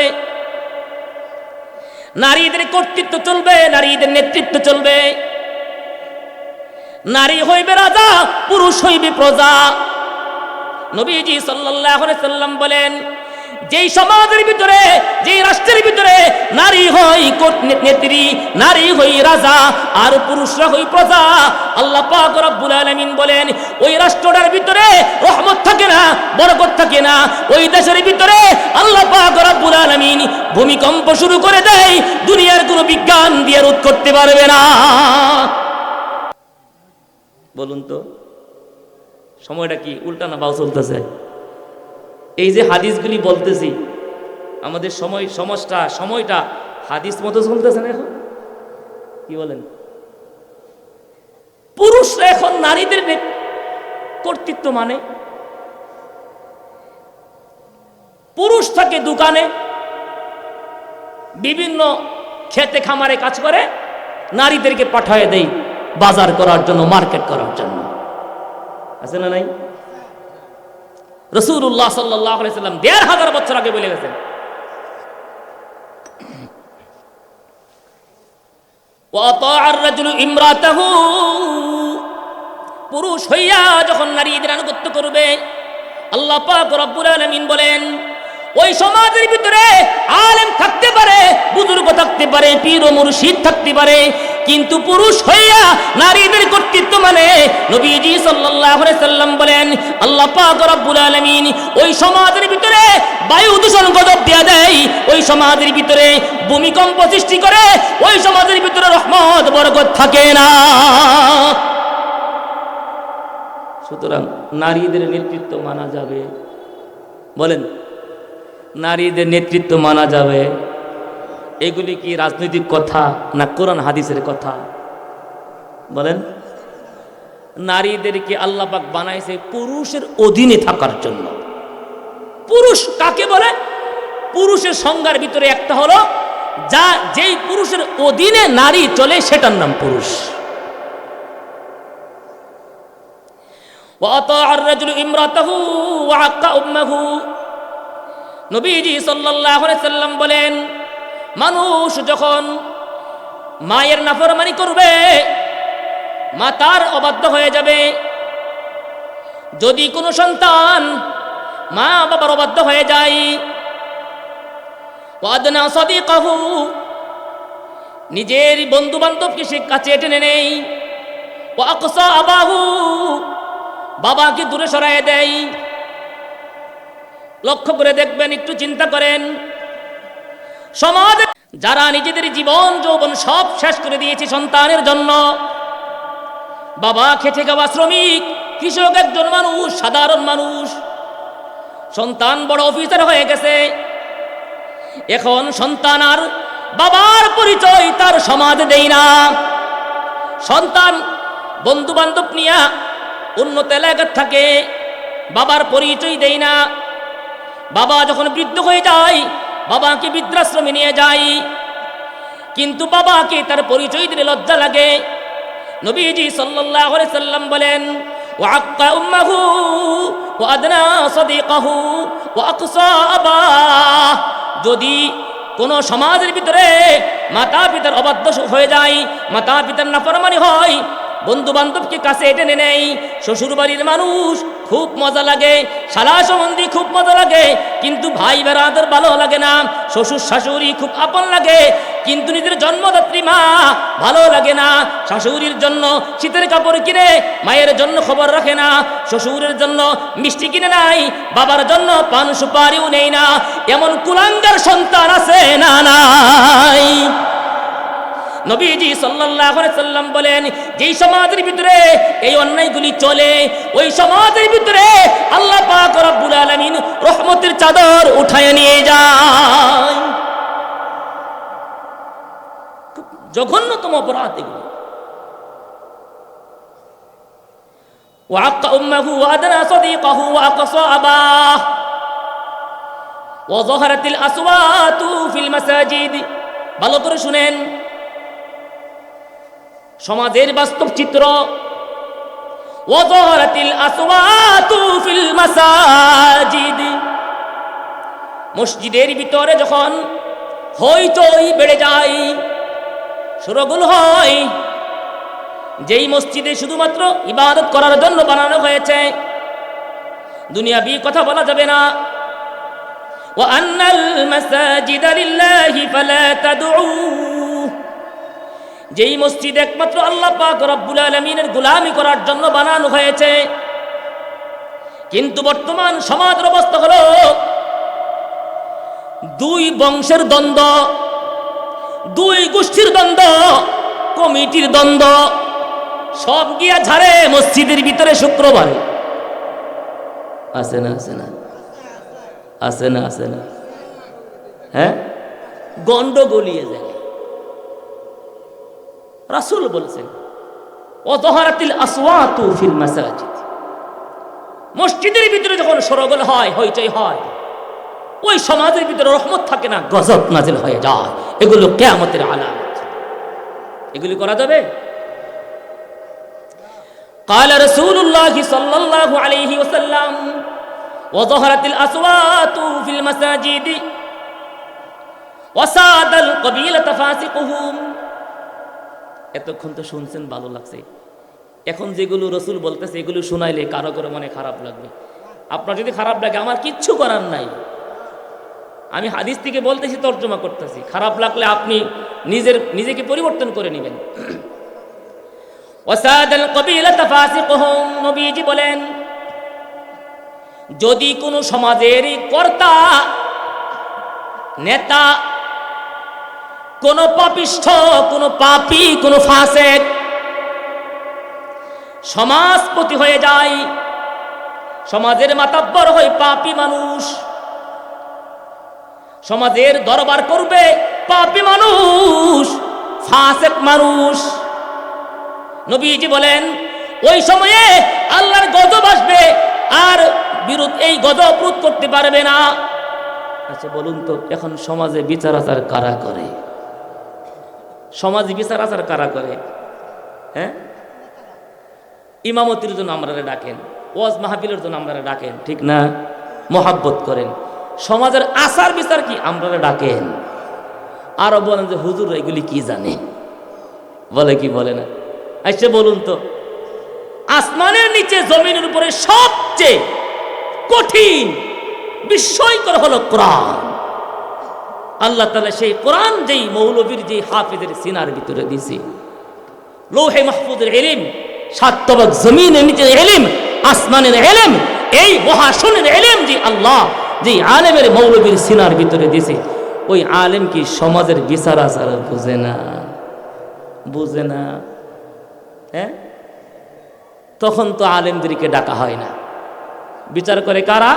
নারীদের কর্তৃত্ব চলবে, নারীদের নেতৃত্ব চলবে, নারী হইবে রাজা, পুরুষ হইবে প্রজা। নবীজি সাল্লাল্লাহু আলাইহি সাল্লাম বলেন, যেই সমাজের ভিতরে, যেই রাষ্ট্রের ভিতরে নারী হই নেত্রী, নারী হই রাজা, আর পুরুষরা হই প্রজা, আল্লাহ পাক রব্বুল আলামিন বলেন, ওই রাষ্ট্রটার ভিতরে রহমত থাকে না, বরকত থাকে না। ওই দেশের ভিতরে আল্লাহ পাক রব্বুল আলামিন ভূমিকম্প শুরু করে দেয়, দুনিয়ার কোনো বিজ্ঞান দিয়ে রোধ করতে পারবে না। বলুন তো, সময়টা কি উল্টা না বাউ চলতেছে? এই যে হাদিসগুলি বলতেছি, আমাদের সময়টা হাদিস মতো চলতেছে না এখন? কি বলেন? পুরুষরা এখন নারীদের কর্তৃত্ব মানে, পুরুষ থাকে দোকানে, বিভিন্ন খেতে খামারে কাজ করে, নারীদেরকে পাঠিয়ে দেয় বাজার করার জন্য, মার্কেট করার জন্য। আছে না নাই? রাসূলুল্লাহ সাল্লাল্লাহু আলাইহি সাল্লাম ১৫০০ বছর আগে বলে গেছেন, ওয়া আতাআর রাজুলু ইমরাতাহু, পুরুষ হইয়া যখন নারীদের আনুগত্য করবে, আল্লাহ পাক রব্বুল আলামিন বলেন, ওই সমাজের ভিতরে আলেম থাকতে পারে, বুজুর্গ থাকতে পারে, পীর ও মুর্শিদ থাকতে পারে, কিন্তু পুরুষ হইয়া নারীদের কর্তৃত্ব মানে নবীজি সাল্লাল্লাহু আলাইহি সাল্লাম বলেন আল্লাহ পাক রব্বুল আলামিন ওই সমাজের ভিতরে বায়ু দূষণ গজব দিয়া দেয়, ওই সমাজের ভিতরে ভূমিকম্প সৃষ্টি করে, ওই সমাজের ভিতরে রহমত বরকত থাকে না। সুতরাং নারীদের নেতৃত্ব মানা যাবে? বলেন, নারীদের নেতৃত্ব মানা যাবে? এগুলি কি রাজনৈতিক কথা না কোরআন হাদিসের কথা? বলেন। নারীদেরকে আল্লাহ পাক বানাইছে পুরুষের অধীনে থাকার জন্য। পুরুষ কাকে বলে? পুরুষের সংজ্ঞার ভিতরে একটা হলো যা যেই পুরুষের অধীনে নারী চলে সেটার নাম পুরুষ। وأطاع الرجل امرأته وعق أمه নবীজি সাল্লাল্লাহু আলাইহি সাল্লাম বলেন মানুষ যখন মায়ের নাফরমানি করবে, মা তার অবাধ্য হয়ে যাবে। যদি কোনো সন্তান মা বাবার অবাধ্য হয়ে যায়, ওয়াদনা সাদিকাহু নিজের বন্ধু বান্ধবকে সে কাছে টেনে নেই, ওয়া আকসা আবাহু বাবাকে দূরে সরায় দেয়। লক্ষ্য করে দেখবেন, একটু চিন্তা করেন, সমাজে যারা নিজেদের জীবন যৌবন সব শেষ করে দিয়েছে সন্তানের জন্য, বাবা খেটে খাওয়া শ্রমিক, কৃষক, একজন মানুষ, সাধারণ মানুষ, সন্তান বড় অফিসার হয়ে গেছে, এখন সন্তান আর বাবার পরিচয় তার সমাজে দেয় না। সন্তান বন্ধু বান্ধব নিয়ে উন্নত এলাকার থাকে, বাবার পরিচয় দেয় না। বাবা যখন বৃদ্ধ হয়ে যায়, বাবাকে বৃদ্ধাশ্রমে নিয়ে যায়, কিন্তু বাবাকে তার পরিচয় দিলে লজ্জা লাগে। নবীজি সাল্লাল্লাহু আলাইহি সাল্লাম বলেন ওয়াক্কা উম্মাহু ওয়া আদনা সাদিকাহু ওয়া আকসা আবা। যদি কোন সমাজের ভিতরে মাতা পিতার অবাধ্য হয়ে যায়, মাতা পিতার নাফরমানি হয়, বন্ধু বান্ধবকে কাছে টেনে নেই, শ্বশুর বাড়ির মানুষ খুব মজা লাগে, শালা সম্বন্ধী খুব মজা লাগে, কিন্তু ভাই বেড়াদের ভালো লাগে না, শ্বশুর শাশুড়ি খুব আপন লাগে, কিন্তু নিজের জন্মদাত্রী মা ভালো লাগে না। শাশুড়ির জন্য শীতের কাপড় কিনে মায়ের জন্য খবর রাখে না, শ্বশুরের জন্য মিষ্টি কিনে নাই, বাবার জন্য পান সুপারিও নেই না। এমন কুলাঙ্গার সন্তান আছে না নাই? নবীজি সাল্লাল্লাহু আলাইহি সাল্লাম বলেন যেই সমাজের ভিতরে এই অন্যায়গুলি চলে, ওই সমাজের ভিতরে আল্লাহ পাক রব্বুল আলামিন রহমতের চাদর উঠায় নিয়ে যায়। খুব জঘন্যতম অপরাধ এগুলো। ওয়াক্কা উম্মাহু ওয়া আদনা সাদিকাহু ওয়া আকসা আবাহ ওয়া যাহারাতিল আসওয়াতু ফিল মাসাজিদ। ভালো করে শুনেন, সমাজের বাস্তব চিত্র। ওয়াযারাতিল আসওয়াতু ফিল মাসাজিদ। মসজিদের ভিতরে যখন হইচই বেড়ে যায়, শোরগোল হয়, যেই মসজিদে শুধুমাত্র ইবাদত করার জন্য বানানো হয়েছে, দুনিয়াবি কথা বলা যাবে না। ওয়া আন্নাল মাসাজিদা লিল্লাহি ফালা তাদউ। যেই মসজিদ একমাত্র আল্লাহ পাক রব্বুল আলামিনের গোলামি করার জন্য বানানো হয়েছে, কিন্তু বর্তমান সমাজের অবস্থা হলো দুই বংশের দ্বন্দ্ব, দুই গোষ্ঠীর দ্বন্দ্ব, কমিটির দ্বন্দ্ব, সব গিয়া ঝাড়ে মসজিদের ভিতরে শুক্রবারে। আছে না? আছে না? আছে না? আছে না? হ্যাঁ, গন্ডগোলিয়ে যায়। রাসূল বলেছেন ওয়াযাহারাতিল আসওয়াতু ফিল মাসাজিদ। মসজিদের ভিতরে যখন শোরগোল হয়, হইচই হয়, ওই সমাজের ভিতরে রহমত থাকে না, গজব নাজিল হয়ে যায়। এগুলো কিয়ামতের আলামত। এগুলি করা যাবে? قال رسول الله صلى الله عليه وسلم وظهرت الأصوات في المساجد وساد القبيلة فاسقهم। এতক্ষণ তো শুনছেন, ভালো লাগছে। এখন যেগুলো রসুল বলতেছে এগুলো শুনাইলে কারো করে মনে খারাপ লাগবে। আপনার যদি খারাপ লাগে, আমার কিচ্ছু করার নাই, আমি হাদিস থেকে বলতেছি, তর্জমা করতেছি, খারাপ লাগলে আপনি নিজেকে পরিবর্তন করে নেবেন। ওয়াসাদাল কবিলাতা ফাসিকুহুম, নবীজি বলেন যদি কোনো সমাজের কর্তা নেতা কোন পাপিষ্ঠ, কোন পাপী, কোন ফাসিক সমাজপতি হয়ে যায়, সমাজের মাতাব্বর হয়ে পাপী মানুষ, সমাজের দরবার করবে পাপী মানুষ, ফাসিক মানুষ, নবীজি বলেন ওই সময়ে আল্লাহর গজব আসবে, আর এই গজব রোধ করতে পারবে না। আচ্ছা বলুন তো, এখন সমাজে বিচার আচার কারা করে? সমাজে বিচার আচার কারা করে? হ্যাঁ, ইমামতির জন্য আমরা ডাকেন, ওয়াজ মাহফিলের জন্য আমরা ডাকেন, ঠিক না? মহাব্বত করেন। সমাজের আচার বিচার কি আমরা ডাকেন? আরো বলেন যে হুজুর এগুলি কি জানে, বলে কি বলে না? আচ্ছা বলুন তো, আসমানের নিচে জমিনের উপরে সবচেয়ে কঠিন বিস্ময়কর হলো কোরআন। আল্লাহ তাআলা সেই কোরআন যেই মৌলবীর, যেই হাফেজের সিনার ভিতরে দিয়েছে, লৌহে মাহফুজের ইলম, সাত তবক জমিনের নিচের ইলম, আসমানের ইলম, এই মহাশূন্যের ইলম যে আল্লাহ, যে আলেমের মৌলবীর সিনার ভিতরে দিয়েছে, ওই আলেম কি সমাজের বিচার আচার বুঝে না? বুঝে না? হ্যাঁ, তখন তো আলেমদেরকে ডাকা হয় না। বিচার করে কারা?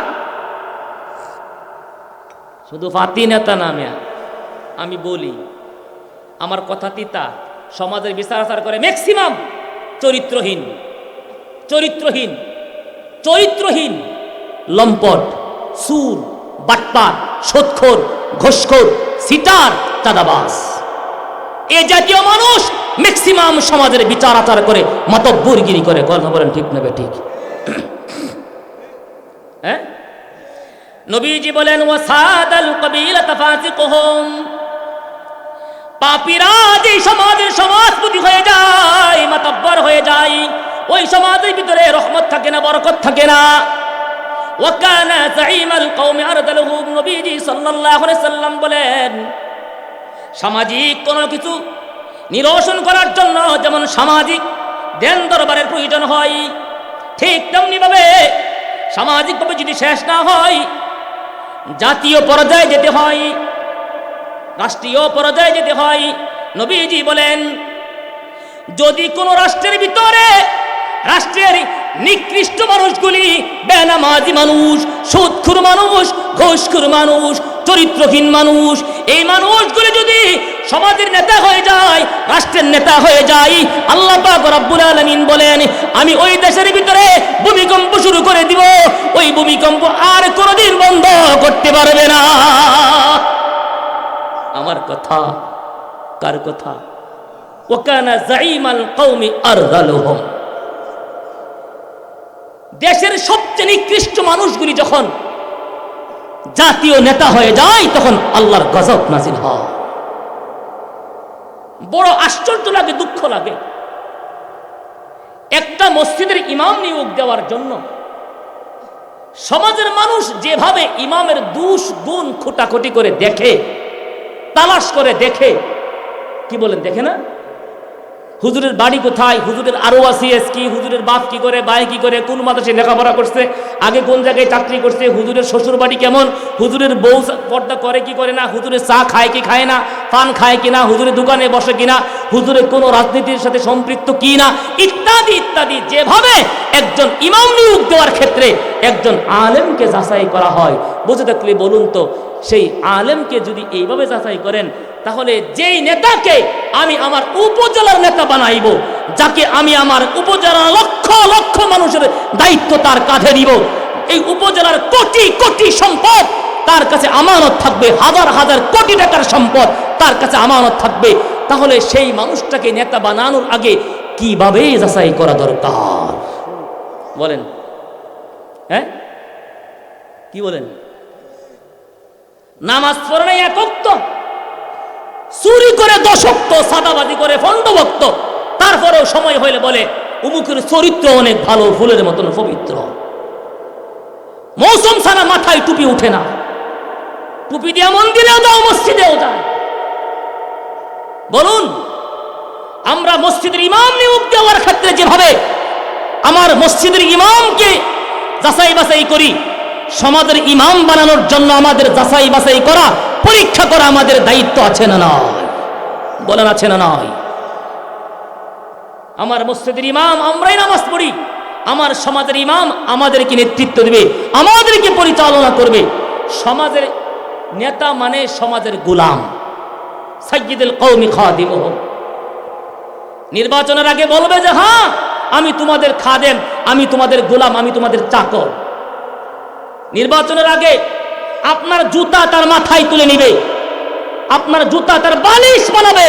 শুধু ফাতি নেতা নামে। আমি বলি, আমার কথা তিতা, সমাজের বিচার আচার করে ম্যাক্সিমাম চরিত্রহীন, চরিত্রহীন, চরিত্রহীন, লম্পট, সুর, বাটপার, সুদখোর, ঘুষখোর, সিটার, চাঁদাবাজ, এ জাতীয় মানুষ ম্যাক্সিমাম সমাজের বিচার আচার করে, মাতব্বরগিরি করে। কথা বলেন ঠিক না ঠিক? হ্যাঁ, নবীজি বলেন ওয়াসাদাল কবিলাতা ফাসিকুহুম, পাপীরা যে সমাজের সমাজপতি হয়ে যায়, মাতব্বর হয়ে যায়, ওই সমাজের ভিতরে রহমত থাকে না, বরকত থাকে না। ওয়া কানা যাঈমাল কওমি আরদালুহুম, নবীজি সাল্লাল্লাহু আলাইহি সাল্লাম বলেন সামাজিক কোনো কিছু নিরসন করার জন্য যেমন সামাজিক দেন দরবারের প্রয়োজন হয়, ঠিক তেমনি ভাবে সামাজিকভাবে যদি শেষ না হয়, জাতীয় পর্যায়ে যেতে হয়, রাষ্ট্রীয় পর্যায়ে যেতে হয়। নবীজি বলেন যদি কোনো রাষ্ট্রের ভিতরে রাষ্ট্রের নিকৃষ্ট মানুষগুলি, বেনামাজি মানুষ, সুদখোর মানুষ, ঘুষখোর মানুষ, চরিত্রহীন মানুষ, এই মানুষগুলি যদি সমাজের নেতা হয়ে যায়, রাষ্ট্রের নেতা হয়ে যায়, আল্লাহ পাক রব্বুল আলামিন বলেন আমি ওই দেশের ভিতরে ভূমিকম্প শুরু করে দিব, ওই ভূমিকম্প আর কোনোদিন বন্ধ করতে পারবে না। আমার কথা, কার কথা? ওয়া কানা যাঈমাল কওমি আরযালুহুম, দেশের সবচেয়ে নিকৃষ্ট মানুষগুলি যখন জাতীয় নেতা হয়ে যায়, তখন আল্লাহর গজব নাযিল হয়। বড় আশ্চর্য লাগে, দুঃখ লাগে। একটা মসজিদের ইমাম নিয়োগ দেওয়ার জন্য সমাজের মানুষ যেভাবে ইমামের দোষ গুণ খোটাখুটি করে দেখে, তালাশ করে দেখে, কি বলেন, দেখে না? হুজুরের বাড়ি কোথায়, হুজুরের আরো আসিএস কি, হুজুরের বাপ কি করে, ভাই কি করে, কোন মাদ্রাসায় লেখাপড়া করছে, আগে কোন জায়গায় চাকরি করছে, হুজুরের শ্বশুর বাড়ি কেমন, হুজুরের বউ পর্দা করে কি করে না, হুজুরের চা খায় কি খায় না, পান খায় কিনা, হুজুরের দোকানে বসে কিনা, হুজুরের কোনো রাজনীতির সাথে সম্পৃক্ত কি না, ইত্যাদি ইত্যাদি। যেভাবে একজন ইমাম নিয়োগ দেওয়ার ক্ষেত্রে একজন আলেমকে যাচাই করা হয়, বুঝে থাকলে বলুন তো, সেই আলেমকে যদি এইভাবে যাচাই করেন, তাহলে যেই নেতাকে আমি আমার উপজেলার নেতা বানাইব, যাকে আমি আমার উপজেলার লক্ষ লক্ষ মানুষের দায়িত্ব তার কাঁধে দিব, এই উপজেলার কোটি কোটি সম্পদ তার কাছে আমানত থাকবে, হাজার হাজার কোটি টাকার সম্পদ তার কাছে আমানত থাকবে, তাহলে সেই মানুষটাকে নেতা বানানোর আগে কিভাবে যাচাই করা দরকার বলেন? হ্যাঁ, কি বলেন? নামাজ পড়ে নাই এক ওয়াক্ত, চুরি করে 10 ওয়াক্ত, সাদাবাজি করে ভণ্ডভক্ত, তারপরেও সময় হইলে বলে উমুকের চরিত্র অনেক ভালো, ফুলের মতন পবিত্র। মৌসুম ছাড়া মাথায় টুপি উঠে না, টুপি দিয়া মন্দিরেও যাও, মসজিদেও যায়। বলুন, আমরা মসজিদের ইমাম নিয়োগ দেওয়ার ক্ষেত্রে যেভাবে আমার মসজিদের ইমামকে যাচাই বাছাই করি, সমাজের ইমাম বানানোর জন্য আমাদের যাচাই বাছাই করা, পরীক্ষা করা আমাদের দায়িত্ব আছে না নয়? বলেন আছে না নয়? আমার মসজিদের ইমাম আমরাই নামাজ পড়ি, আমার সমাজের ইমাম আমাদেরকে নেতৃত্ব দেবে, আমাদেরকে পরিচালনা করবে। সমাজের নেতা মানে সমাজের গোলাম, সাইয়্যিদুল কওমি খাদিমুহুম। নির্বাচনের আগে বলবে যে হ্যাঁ আমি তোমাদের খাদেম, আমি তোমাদের গোলাম, আমি তোমাদের চাকর। নির্বাচনের আগে আপনার জুতা তার মাথায় তুলে নিবে, আপনার জুতা তার বালিশ বানাবে,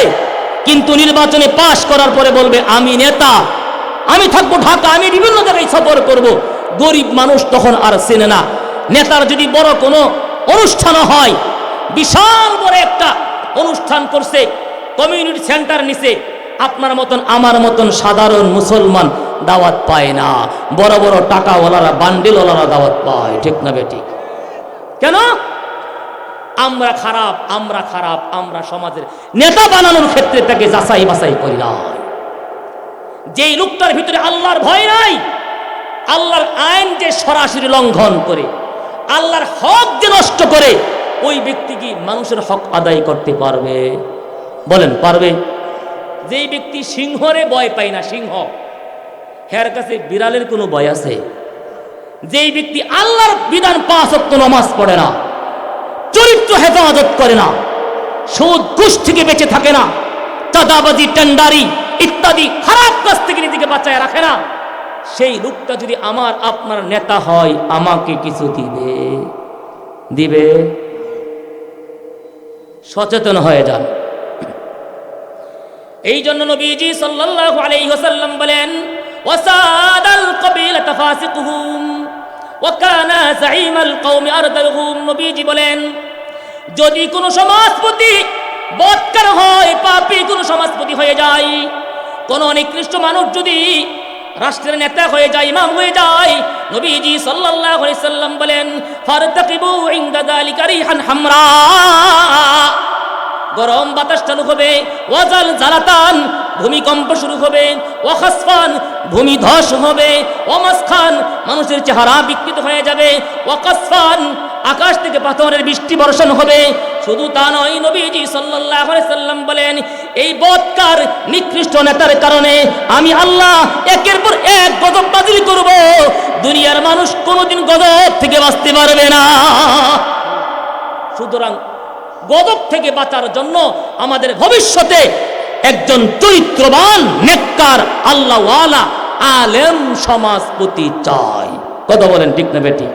কিন্তু নির্বাচনে পাশ করার পরে বলবে আমি নেতা, আমি থাকবো ঢাকা, আমি বিভিন্ন জায়গায় সফর করব। গরিব মানুষ তখন আর চেনে না। নেতার যদি বড় কোনো অনুষ্ঠান হয়, বিশাল বড় একটা অনুষ্ঠান করছে, কমিউনিটি সেন্টার নিছে, আপনার মতন আমার মতন সাধারণ মুসলমান দাওয়াত পায় না, বড় বড় টাকাওয়ালারা বান্ডিলওয়ালারা দাওয়াত পায়। ঠিক না বেঠিক? কেন? আমরা খারাপ, আমরা খারাপ, আমরা সমাজের নেতা বানানোর ক্ষেত্রে তাকে যাচাই বাছাই করি না। যেই লোকটার ভিতরে আল্লাহর ভয় নাই, আল্লাহর আইন যে সরাসরি লঙ্ঘন করে, আল্লাহর হক যে নষ্ট করে, ওই ব্যক্তি কি মানুষের হক আদায় করতে পারবে? বলেন পারবে? যেই ব্যক্তি সিংহরে ভয় পায় না, সিংহ, হের কাছে বিড়ালের কোনো ভয় আছে? যেই ব্যক্তি আল্লাহর বিধান 5 ওয়াক্ত নামাজ পড়ে না, চরিত্র হেফাজত করে না, সুদ ঘুষ থেকে বেঁচে থাকে না, চাঁদাবাজি টেন্ডারি ইত্যাদি খারাপ কাজ থেকে নিজেকে বাঁচায় রাখে না, সেই লোকটা যদি আমার আপনার নেতা হয়, আমাকে কিছু দিবে? দিবে? সচেতন হয়ে যান। এই জন্য নবীজি সাল্লাল্লাহু আলাইহি ওয়াসাল্লাম বলেন, ওয়াসাদাল কবিলাতা ফাসিকুহুম ওয়া কানা যাঈমাল কওমি আরদালহুম। নবীজি বলেন, যদি কোনো সমাজপতি বদকার হয়, পাপী কোনো সমাজপতি হয়ে যায়, কোন নিকৃষ্ট মানুষ যদি রাষ্ট্রের নেতা হয়ে যায়, ইমাম হয়ে যায়, নবীজি সাল্লাল্লাহু আলাইহি সাল্লাম বলেন, ফারতাকিবু ইনদা যালিকা রিহান হামরা, গরম বাতাস চালু হবে, ওয়াজাল জালাতান, ভূমিকম্প শুরু হবে, ওয়াখাসফান, ভূমি ধস হবে, ওয়ামাসখান, মানুষের চেহারা বিকৃত হয়ে যাবে, ওয়াকাসফান, আকাশ থেকে পাথরের বৃষ্টি বর্ষণ হবে। শুধু তা নয়, নবীজি সাল্লাল্লাহু আলাইহি সাল্লাম বলেন, এই বদকার নিকৃষ্ট নেতার কারণে আমি আল্লাহ একের পর এক গজব নাযিল করব, দুনিয়ার মানুষ কোনোদিন গজব থেকে বাঁচতে পারবে না। সুতরাং গজব থেকে বাঁচার জন্য আমাদের ভবিষ্যতে একজন চরিত্রবান, নেককার, আল্লাহওয়ালা, আলেম সমাজপতি চাই। কথা বলেন ঠিক না বেঠিক?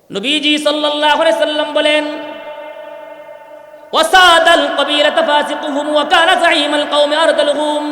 নবীজি সাল্লাল্লাহু আলাইহি সাল্লাম বলেন, ওয়াসাদাল কবিলাতা ফাসিকুহুম ওয়া কানা যাঈমাল কওমি আরদালহুম।